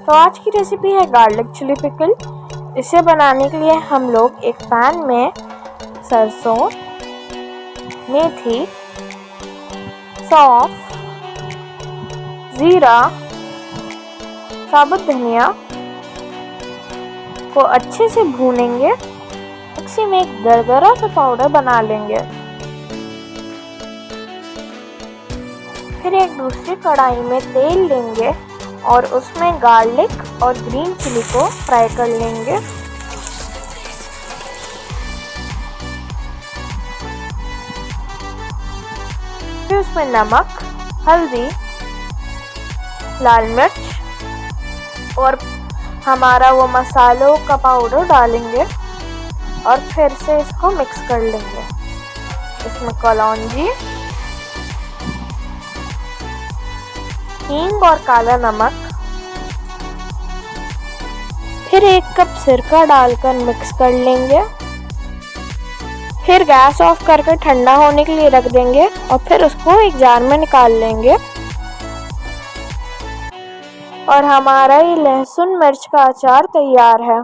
तो आज की रेसिपी है गार्लिक चिली पिकल। इसे बनाने के लिए हम लोग एक पैन में सरसों, मेथी, सौंफ, जीरा, साबुत धनिया को अच्छे से भूनेंगे। मिक्सी में एक दरदरा सा पाउडर बना लेंगे। फिर एक दूसरी कढ़ाई में तेल लेंगे और उसमें गार्लिक और ग्रीन चिली को फ्राई कर लेंगे। फिर उसमें नमक, हल्दी, लाल मिर्च और हमारा वो मसालों का पाउडर डालेंगे और फिर से इसको मिक्स कर लेंगे। इसमें कलौंजी, हींग और काला नमक, फिर 1 कप सिरका डालकर मिक्स कर लेंगे। फिर गैस ऑफ करके ठंडा होने के लिए रख देंगे और फिर उसको एक जार में निकाल लेंगे। और हमारा ये लहसुन मिर्च का अचार तैयार है।